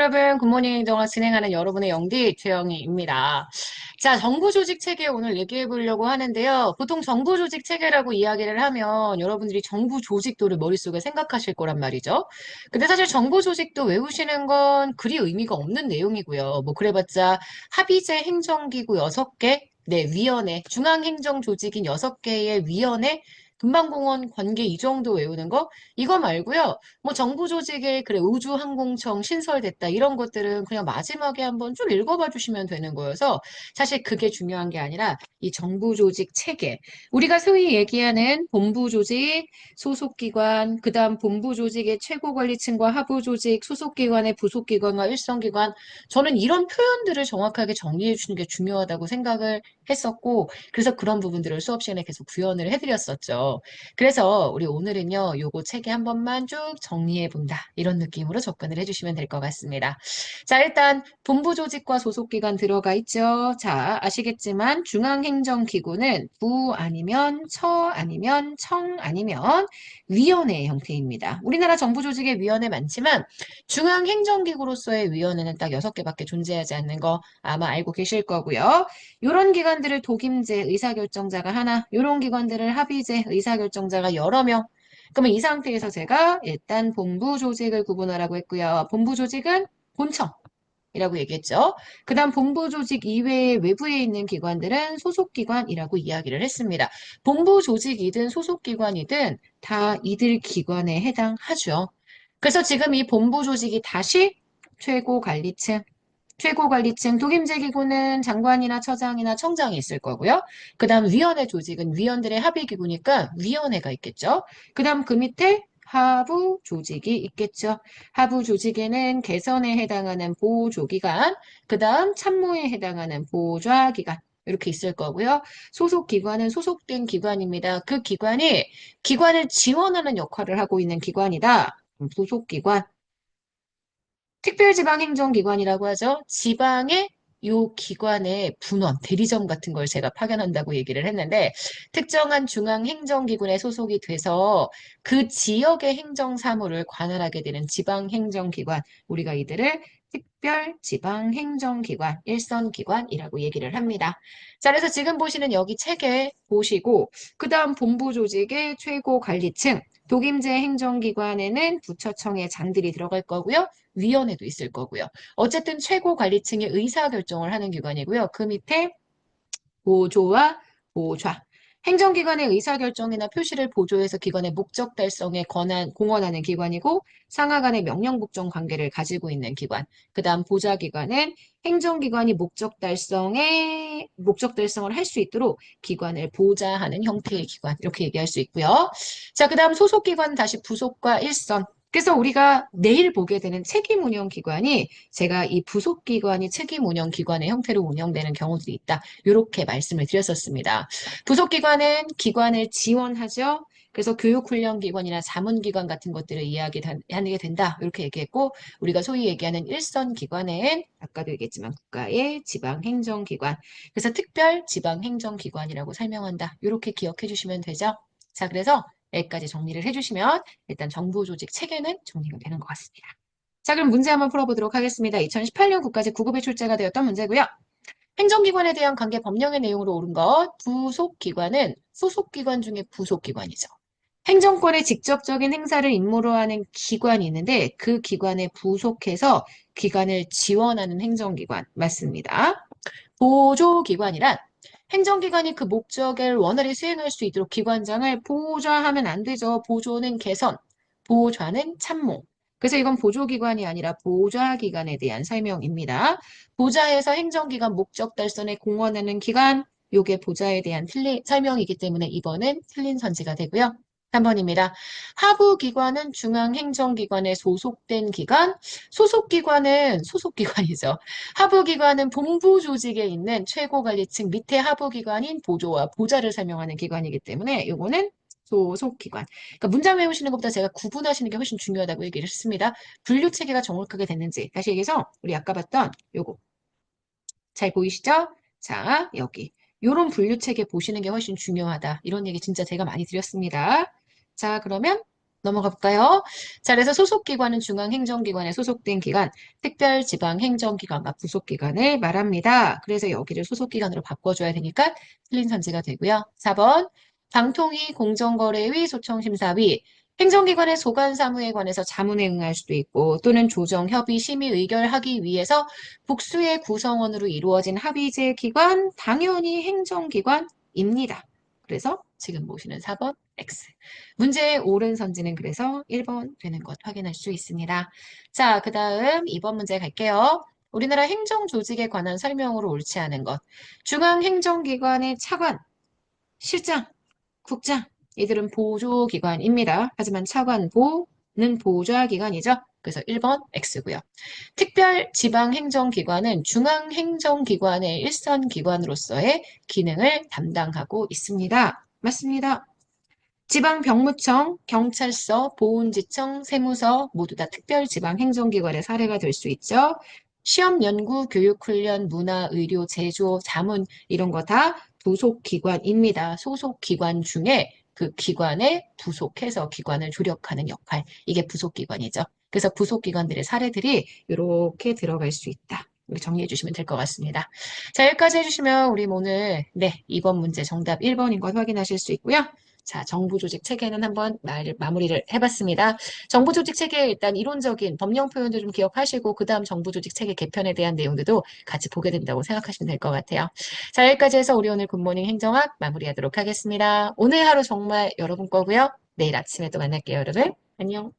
여러분, 굿모닝 행정학 진행하는 여러분의 영디 최영희입니다. 자, 정부조직 체계 오늘 얘기해 보려고 하는데요. 보통 정부조직 체계라고 이야기를 하면 여러분들이 정부조직도를 머릿속에 생각하실 거란 말이죠. 근데 사실 정부조직도 외우시는 건 그리 의미가 없는 내용이고요. 뭐 그래봤자 합의제 행정기구 6개, 네, 위원회, 중앙행정조직인 6개의 위원회, 금방공원 관계 이 정도 외우는 거? 이거 말고요. 뭐 정부 조직에 그래 우주항공청 신설됐다 이런 것들은 그냥 마지막에 한번 좀 읽어봐 주시면 되는 거여서 사실 그게 중요한 게 아니라 이 정부 조직 체계 우리가 소위 얘기하는 본부 조직 소속기관 그다음 본부 조직의 최고관리층과 하부 조직 소속기관의 부속기관과 일선기관 저는 이런 표현들을 정확하게 정리해 주는 게 중요하다고 생각을 했었고 그래서 그런 부분들을 수업 시간에 계속 구현을 해드렸었죠. 그래서 우리 오늘은요, 요거 책에 한 번만 쭉 정리해 본다. 이런 느낌으로 접근을 해주시면 될 것 같습니다. 자, 일단 본부 조직과 소속기관 들어가 있죠. 자, 아시겠지만 중앙행정기구는 부 아니면 처 아니면 청 아니면 위원회 형태입니다. 우리나라 정부 조직에 위원회 많지만 중앙행정기구로서의 위원회는 딱 6개밖에 존재하지 않는 거 아마 알고 계실 거고요. 이런 기관들을 독임제 의사결정자가 하나, 이런 기관들을 합의제 의사결정자가 여러 명. 그러면 이 상태에서 제가 일단 본부 조직을 구분하라고 했고요. 본부 조직은 본청이라고 얘기했죠. 그 다음 본부 조직 이외에 외부에 있는 기관들은 소속기관이라고 이야기를 했습니다. 본부 조직이든 소속기관이든 다 이들 기관에 해당하죠. 그래서 지금 이 본부 조직이 다시 최고관리층, 최고관리층 독임제기구는 장관이나 처장이나 청장이 있을 거고요. 그 다음 위원회 조직은 위원들의 합의기구니까 위원회가 있겠죠. 그 다음 그 밑에 하부 조직이 있겠죠. 하부 조직에는 개선에 해당하는 보조기관, 그 다음 참모에 해당하는 보좌기관, 이렇게 있을 거고요. 소속 기관은 소속된 기관입니다. 그 기관이 기관을 지원하는 역할을 하고 있는 기관이다. 소속기관. 특별지방행정기관이라고 하죠. 지방의 요 기관의 분원, 대리점 같은 걸 제가 파견한다고 얘기를 했는데 특정한 중앙행정기관에 소속이 돼서 그 지역의 행정사무를 관할하게 되는 지방행정기관, 우리가 이들을 특별지방행정기관, 일선기관이라고 얘기를 합니다. 자, 그래서 지금 보시는 여기 책에 보시고 그 다음 본부 조직의 최고관리층, 독임제 행정기관에는 부처청의 장들이 들어갈 거고요. 위원회도 있을 거고요. 어쨌든 최고 관리층의 의사결정을 하는 기관이고요. 그 밑에 보조와 보좌. 행정기관의 의사결정이나 표시를 보조해서 기관의 목적 달성에 공헌하는 기관이고 상하 간의 명령복종 관계를 가지고 있는 기관. 그 다음 보좌기관은 행정기관이 목적 달성을 할 수 있도록 기관을 보좌하는 형태의 기관. 이렇게 얘기할 수 있고요. 자, 그 다음 소속기관 다시 부속과 일선. 그래서 우리가 내일 보게 되는 책임운영기관이 제가 이 부속기관이 책임운영기관의 형태로 운영되는 경우들이 있다. 이렇게 말씀을 드렸었습니다. 부속기관은 기관을 지원하죠. 그래서 교육훈련기관이나 자문기관 같은 것들을 이야기하게 된다. 이렇게 얘기했고 우리가 소위 얘기하는 일선기관은 아까도 얘기했지만 국가의 지방행정기관. 그래서 특별지방행정기관이라고 설명한다. 이렇게 기억해 주시면 되죠. 자, 그래서 여기까지 정리를 해주시면 일단 정부 조직 체계는 정리가 되는 것 같습니다. 자, 그럼 문제 한번 풀어보도록 하겠습니다. 2018년 국가직 9급에 출제가 되었던 문제고요. 행정기관에 대한 관계 법령의 내용으로 옳은 것, 부속기관은 소속기관 중에 부속기관이죠. 행정권의 직접적인 행사를 임무로 하는 기관이 있는데 그 기관에 부속해서 기관을 지원하는 행정기관 맞습니다. 보조기관이란 행정기관이 그 목적을 원활히 수행할 수 있도록 기관장을 보좌하면 안 되죠. 보조는 개선, 보좌는 참모. 그래서 이건 보조기관이 아니라 보좌기관에 대한 설명입니다. 보좌에서 행정기관 목적 달성에 공헌하는 기관, 요게 보좌에 대한 설명이기 때문에 이번은 틀린 선지가 되고요. 3번입니다. 하부기관은 중앙행정기관에 소속된 기관, 소속기관은 소속기관이죠. 하부기관은 본부 조직에 있는 최고관리층 밑에 하부기관인 보조와 보좌를 설명하는 기관이기 때문에 요거는 소속기관. 그러니까 문장 외우시는 것보다 제가 구분하시는 게 훨씬 중요하다고 얘기를 했습니다. 분류 체계가 정확하게 됐는지 다시 얘기해서 우리 아까 봤던 요거 잘 보이시죠? 자, 여기 요런 분류 체계 보시는 게 훨씬 중요하다. 이런 얘기 진짜 제가 많이 드렸습니다. 자, 그러면 넘어가 볼까요? 자, 그래서 소속기관은 중앙행정기관에 소속된 기관, 특별지방행정기관과 부속기관을 말합니다. 그래서 여기를 소속기관으로 바꿔줘야 되니까 틀린 선지가 되고요. 4번, 방통위, 공정거래위, 소청심사위, 행정기관의 소관사무에 관해서 자문에 응할 수도 있고 또는 조정, 협의, 심의, 의결하기 위해서 복수의 구성원으로 이루어진 합의제 기관, 당연히 행정기관입니다. 그래서 지금 보시는 4번 X. 문제의 옳은 선지는 그래서 1번 되는 것 확인할 수 있습니다. 자, 그 다음 2번 문제 갈게요. 우리나라 행정조직에 관한 설명으로 옳지 않은 것. 중앙행정기관의 차관, 실장, 국장, 이들은 보조기관입니다. 하지만 차관보는 보좌기관이죠. 그래서 1번 X고요. 특별지방행정기관은 중앙행정기관의 일선기관으로서의 기능을 담당하고 있습니다. 맞습니다. 지방병무청, 경찰서, 보훈지청, 세무서 모두 다 특별지방행정기관의 사례가 될 수 있죠. 시험, 연구, 교육, 훈련, 문화, 의료, 제조, 자문 이런 거 다 부속기관입니다. 소속기관 중에 그 기관에 부속해서 기관을 조력하는 역할. 이게 부속기관이죠. 그래서 부속기관들의 사례들이 이렇게 들어갈 수 있다. 이렇게 정리해 주시면 될 것 같습니다. 자, 여기까지 해주시면 우리 오늘 2번 문제 정답 1번인 것 확인하실 수 있고요. 자, 정부조직 체계는 한번 마무리를 해봤습니다. 정부조직 체계의 일단 이론적인 법령 표현도 좀 기억하시고 그 다음 정부조직 체계 개편에 대한 내용들도 같이 보게 된다고 생각하시면 될 것 같아요. 자, 여기까지 해서 우리 오늘 굿모닝 행정학 마무리하도록 하겠습니다. 오늘 하루 정말 여러분 거고요. 내일 아침에 또 만날게요, 여러분. 안녕.